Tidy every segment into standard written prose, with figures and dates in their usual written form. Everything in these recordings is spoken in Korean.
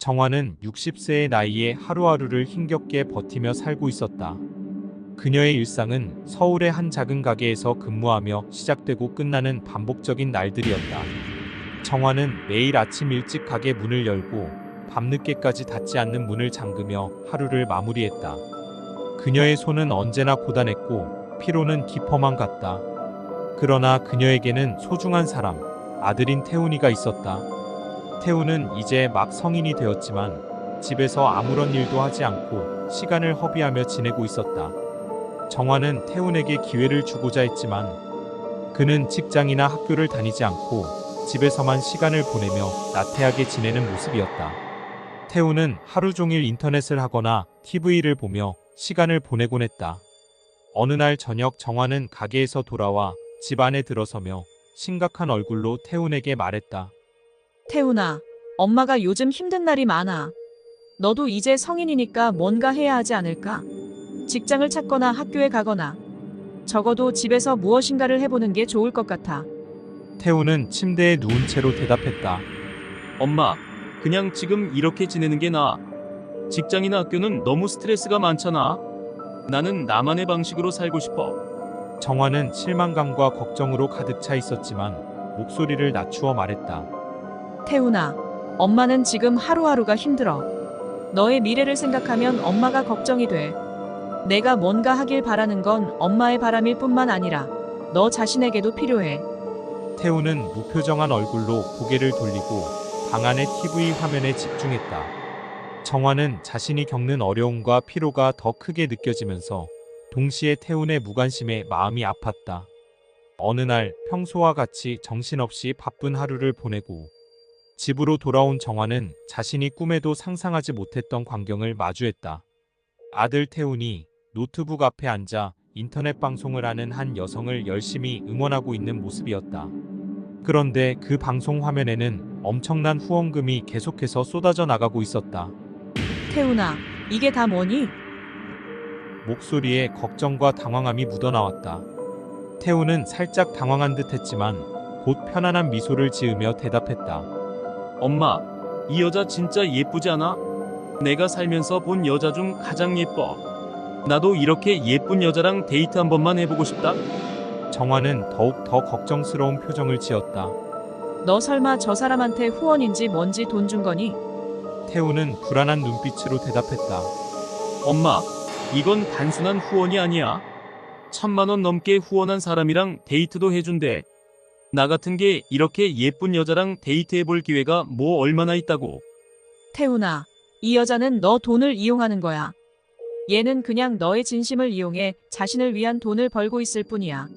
정화는 60세의 나이에 하루하루를 힘겹게 버티며 살고 있었다. 그녀의 일상은 서울의 한 작은 가게에서 근무하며 시작되고 끝나는 반복적인 날들이었다. 정화는 매일 아침 일찍 가게 문을 열고 밤늦게까지 닫지 않는 문을 잠그며 하루를 마무리했다. 그녀의 손은 언제나 고단했고 피로는 깊어만 갔다. 그러나 그녀에게는 소중한 사람, 아들인 태훈이가 있었다. 태훈은 이제 막 성인이 되었지만 집에서 아무런 일도 하지 않고 시간을 허비하며 지내고 있었다. 정화는 태훈에게 기회를 주고자 했지만 그는 직장이나 학교를 다니지 않고 집에서만 시간을 보내며 나태하게 지내는 모습이었다. 태훈은 하루 종일 인터넷을 하거나 TV를 보며 시간을 보내곤 했다. 어느 날 저녁 정화는 가게에서 돌아와 집 안에 들어서며 심각한 얼굴로 태훈에게 말했다. 태훈아, 엄마가 요즘 힘든 날이 많아. 너도 이제 성인이니까 뭔가 해야 하지 않을까? 직장을 찾거나 학교에 가거나 적어도 집에서 무엇인가를 해보는 게 좋을 것 같아. 태훈은 침대에 누운 채로 대답했다. 엄마, 그냥 지금 이렇게 지내는 게 나아. 직장이나 학교는 너무 스트레스가 많잖아. 나는 나만의 방식으로 살고 싶어. 정화는 실망감과 걱정으로 가득 차 있었지만 목소리를 낮추어 말했다. 태훈아, 엄마는 지금 하루하루가 힘들어. 너의 미래를 생각하면 엄마가 걱정이 돼. 내가 뭔가 하길 바라는 건 엄마의 바람일 뿐만 아니라 너 자신에게도 필요해. 태훈은 무표정한 얼굴로 고개를 돌리고 방 안의 TV 화면에 집중했다. 정화는 자신이 겪는 어려움과 피로가 더 크게 느껴지면서 동시에 태훈의 무관심에 마음이 아팠다. 어느 날 평소와 같이 정신없이 바쁜 하루를 보내고 집으로 돌아온 정화는 자신이 꿈에도 상상하지 못했던 광경을 마주했다. 아들 태훈이 노트북 앞에 앉아 인터넷 방송을 하는 한 여성을 열심히 응원하고 있는 모습이었다. 그런데 그 방송 화면에는 엄청난 후원금이 계속해서 쏟아져 나가고 있었다. 태훈아, 이게 다 뭐니? 목소리에 걱정과 당황함이 묻어나왔다. 태훈은 살짝 당황한 듯 했지만 곧 편안한 미소를 지으며 대답했다. 엄마, 이 여자 진짜 예쁘지 않아? 내가 살면서 본 여자 중 가장 예뻐. 나도 이렇게 예쁜 여자랑 데이트 한 번만 해보고 싶다. 정화는 더욱 더 걱정스러운 표정을 지었다. 너 설마 저 사람한테 후원인지 뭔지 돈 준 거니? 태훈은 불안한 눈빛으로 대답했다. 엄마, 이건 단순한 후원이 아니야. 1,000만 원 넘게 후원한 사람이랑 데이트도 해준대. 나 같은 게 이렇게 예쁜 여자랑 데이트해볼 기회가 뭐 얼마나 있다고. 태훈아, 이 여자는 너 돈을 이용하는 거야. 얘는 그냥 너의 진심을 이용해 자신을 위한 돈을 벌고 있을 뿐이야.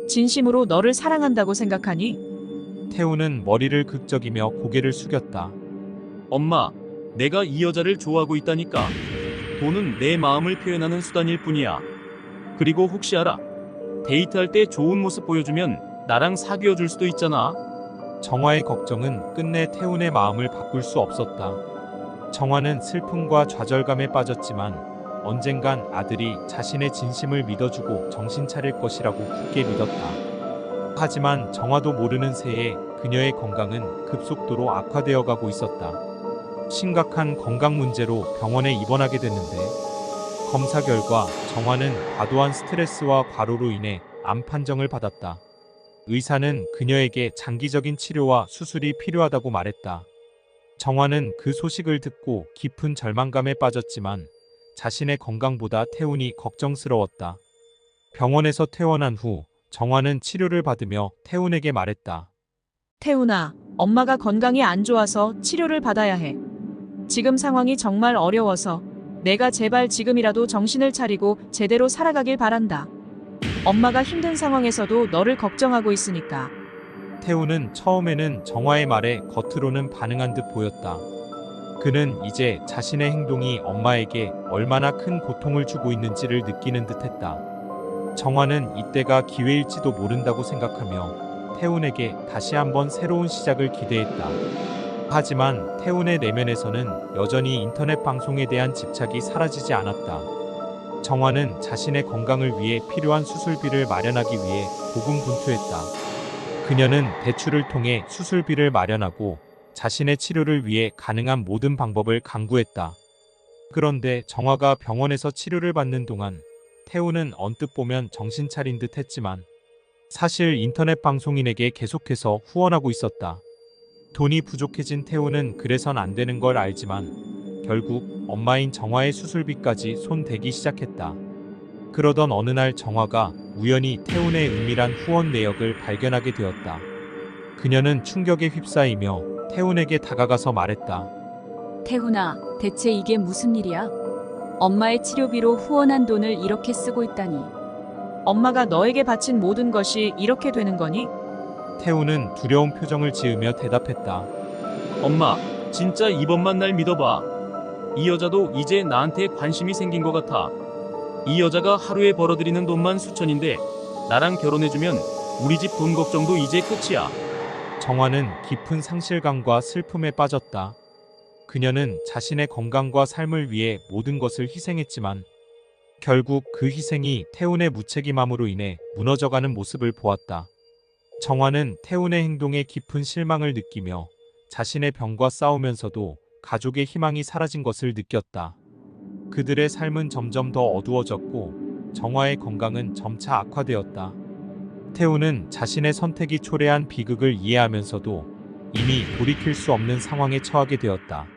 진심으로 너를 사랑한다고 생각하니? 태훈은 머리를 극적이며 고개를 숙였다. 엄마, 내가 이 여자를 좋아하고 있다니까. 돈은 내 마음을 표현하는 수단일 뿐이야. 그리고 혹시 알아? 데이트할 때 좋은 모습 보여주면 나랑 사귀어 줄 수도 있잖아. 정화의 걱정은 끝내 태훈의 마음을 바꿀 수 없었다. 정화는 슬픔과 좌절감에 빠졌지만 언젠간 아들이 자신의 진심을 믿어주고 정신 차릴 것이라고 굳게 믿었다. 하지만 정화도 모르는 새에 그녀의 건강은 급속도로 악화되어 가고 있었다. 심각한 건강 문제로 병원에 입원하게 됐는데 검사 결과 정화는 과도한 스트레스와 과로로 인해 암 판정을 받았다. 의사는 그녀에게 장기적인 치료와 수술이 필요하다고 말했다. 정화는 그 소식을 듣고 깊은 절망감에 빠졌지만 자신의 건강보다 태훈이 걱정스러웠다. 병원에서 퇴원한 후 정화는 치료를 받으며 태훈에게 말했다. 태훈아, 엄마가 건강이 안 좋아서 치료를 받아야 해. 지금 상황이 정말 어려워서 내가 제발 지금이라도 정신을 차리고 제대로 살아가길 바란다. 엄마가 힘든 상황에서도 너를 걱정하고 있으니까. 태훈은 처음에는 정화의 말에 겉으로는 반응한 듯 보였다. 그는 이제 자신의 행동이 엄마에게 얼마나 큰 고통을 주고 있는지를 느끼는 듯했다. 정화는 이때가 기회일지도 모른다고 생각하며 태훈에게 다시 한번 새로운 시작을 기대했다. 하지만 태훈의 내면에서는 여전히 인터넷 방송에 대한 집착이 사라지지 않았다. 정화는 자신의 건강을 위해 필요한 수술비를 마련하기 위해 고군분투했다. 그녀는 대출을 통해 수술비를 마련하고 자신의 치료를 위해 가능한 모든 방법을 강구했다. 그런데 정화가 병원에서 치료를 받는 동안 태우는 언뜻 보면 정신 차린 듯 했지만 사실 인터넷 방송인에게 계속해서 후원하고 있었다. 돈이 부족해진 태우는 그래선 안 되는 걸 알지만 결국 엄마인 정화의 수술비까지 손대기 시작했다. 그러던 어느 날 정화가 우연히 태훈의 은밀한 후원 내역을 발견하게 되었다. 그녀는 충격에 휩싸이며 태훈에게 다가가서 말했다. 태훈아, 대체 이게 무슨 일이야? 엄마의 치료비로 후원한 돈을 이렇게 쓰고 있다니. 엄마가 너에게 바친 모든 것이 이렇게 되는 거니? 태훈은 두려운 표정을 지으며 대답했다. 엄마, 진짜 이번만 날 믿어봐. 이 여자도 이제 나한테 관심이 생긴 것 같아. 이 여자가 하루에 벌어들이는 돈만 수천인데 나랑 결혼해주면 우리 집 돈 걱정도 이제 끝이야. 정화는 깊은 상실감과 슬픔에 빠졌다. 그녀는 자신의 건강과 삶을 위해 모든 것을 희생했지만 결국 그 희생이 태훈의 무책임함으로 인해 무너져가는 모습을 보았다. 정화는 태훈의 행동에 깊은 실망을 느끼며 자신의 병과 싸우면서도 가족의 희망이 사라진 것을 느꼈다. 그들의 삶은 점점 더 어두워졌고 정화의 건강은 점차 악화되었다. 태훈은 자신의 선택이 초래한 비극을 이해하면서도 이미 돌이킬 수 없는 상황에 처하게 되었다.